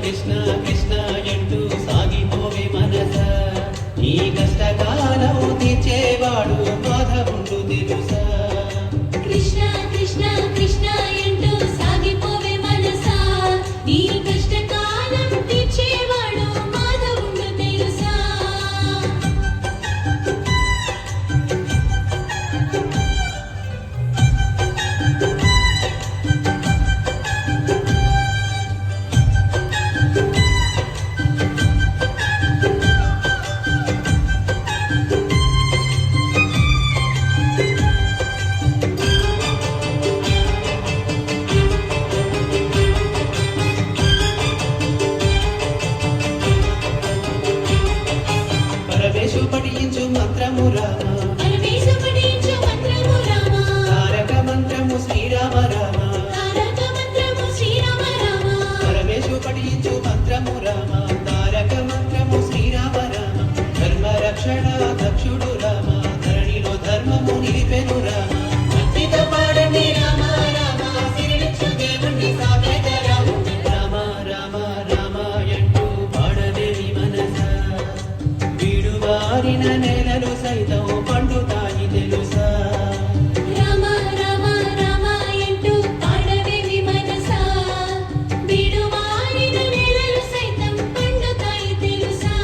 కృష్ణ కృష్ణ అంటూ సాగిపోవే మనస నీ కష్టకాలం తీర్చేవాడు మాధవుడు తెలుసా కృష్ణ కృష్ణ కృష్ణ అంటూ సాగిపోవే మనసా నీ కష్టకాలం తీర్చేవాడు మాధవుడు తెలుసా పరమేశు పఠించు మంత్రము రామ పరమేశు పఠించు మంత్రము రామ తారక మంత్రము శ్రీరామ రామ తారక మంత్రము శ్రీరామ రామ పరమేశు పఠించు మంత్రము రామ తారక మంత్రము శ్రీరామ రామ ధర్మ రక్షణ దక్షుడు రామ ధరణిలో ధర్మము నిలిపెను రామ భక్తితో పాడండి రామ రామ సిరిలిచ్చు దేవుణ్ణి సాకేత రామ రామ రామ రామ అంటూ పాడవేవి మనస వీడువారిన నేలలు సైతం పండుతాయి తెలుసా రామ రామ రామ అంటూ పాడవేవి మనసా వీడువారిన నేలలు సైతం పండుతాయి తెలుసా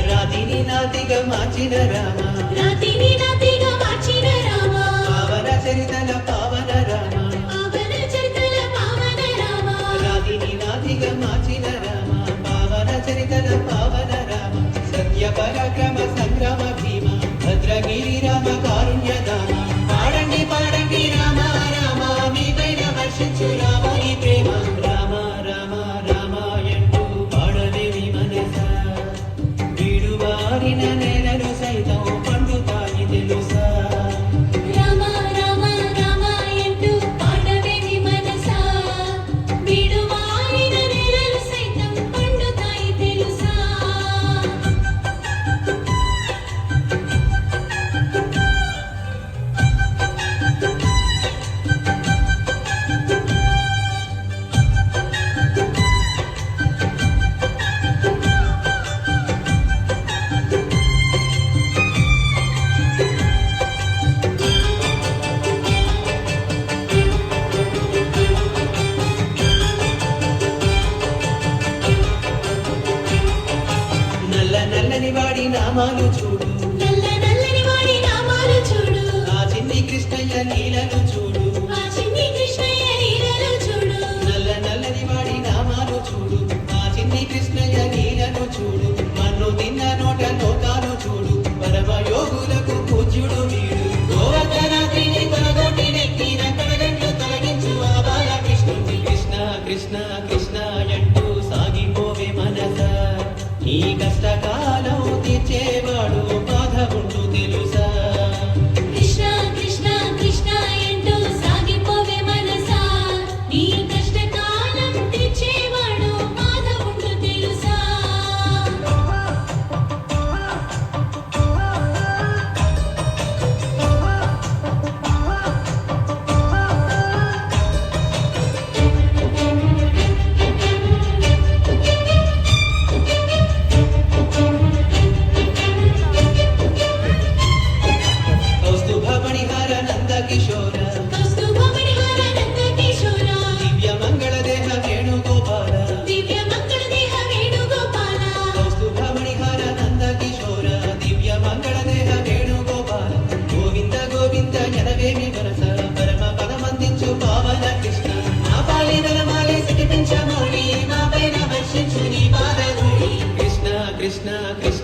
రాతిని నాతిగా మార్చిన రామ రాతిని నాతిగా మార్చిన రామ పావన చరితల పావన రామ పావన చరితల పావన రామ రాతిని నాతిగా మార్చిన రామ పావన చరితల పావన రామ సత్య పరాక్రమ సంగ్రామ భీమ భద్రగిరి రామ కారుణ్య దామ పాడండి పాడండి రామ రామ మీపైన వర్షించు రాముని ప్రేమ రామ రామ రామ అంటూ పాడవేవి మనస వీడువారిన నేలలు సైతం పండుతాయి తెలుసా రామ రామ రామ అంటూ పాడవేవి మనసా వీడువారిన నేలలు సైతం పండుతాయి తెలుసా నల్ల నల్లని వాడి నామాలు చూడు నల్ల నల్లని వాడి నామాలు చూడు ఆ చిన్ని కృష్ణయ్య లీలలు చూడు ఆ చిన్ని కృష్ణయ్య లీలలు చూడు నల్ల నల్లని వాడి నామాలు చూడు ఆ చిన్ని కృష్ణయ్య లీలలు చూడు మన్ను తిన్న నోట లోకాలు చూడు పరమ యోగులకు పూజ్యుడు వీడు గోవర్ధనాద్రిని కొనగొట్టి నెక్కిన కడగండ్లు తొలగించు ఆ బాలకృష్ణుడి కృష్ణ కృష్ణ కృష్ణ అంటూ సాగిపోవే మనస ఈ కష్టకాలం తీర్చేవాడు మాధవుడు తెలుసా కృష్ణ కృష్ణ కృష్ణ అంటూ సాగిపోవే మనసా నీ కష్టకాలం తీర్చేవాడు మాధవుడు తెలుసా కౌస్తుభ మణిహార నంద కిశోర కౌస్తుభ మణిహార నంద కిశోర దివ్య మంగళ దేహ వేణుగోపాల దివ్య మంగళ దేహ వేణుగోపాల కౌస్తుభ మణిహార నంద కిశోర దివ్య మంగళ దేహ వేణుగోపాల గోవింద గోవింద ఎనవేమి వరస పరమ పదమందించు పావన కృష్ణ నా పాలిన మాలి సిటిపించ మౌళి మా పైన వర్షించు నీ పాదధూళి కృష్ణ కృష్ణ కృష్ణ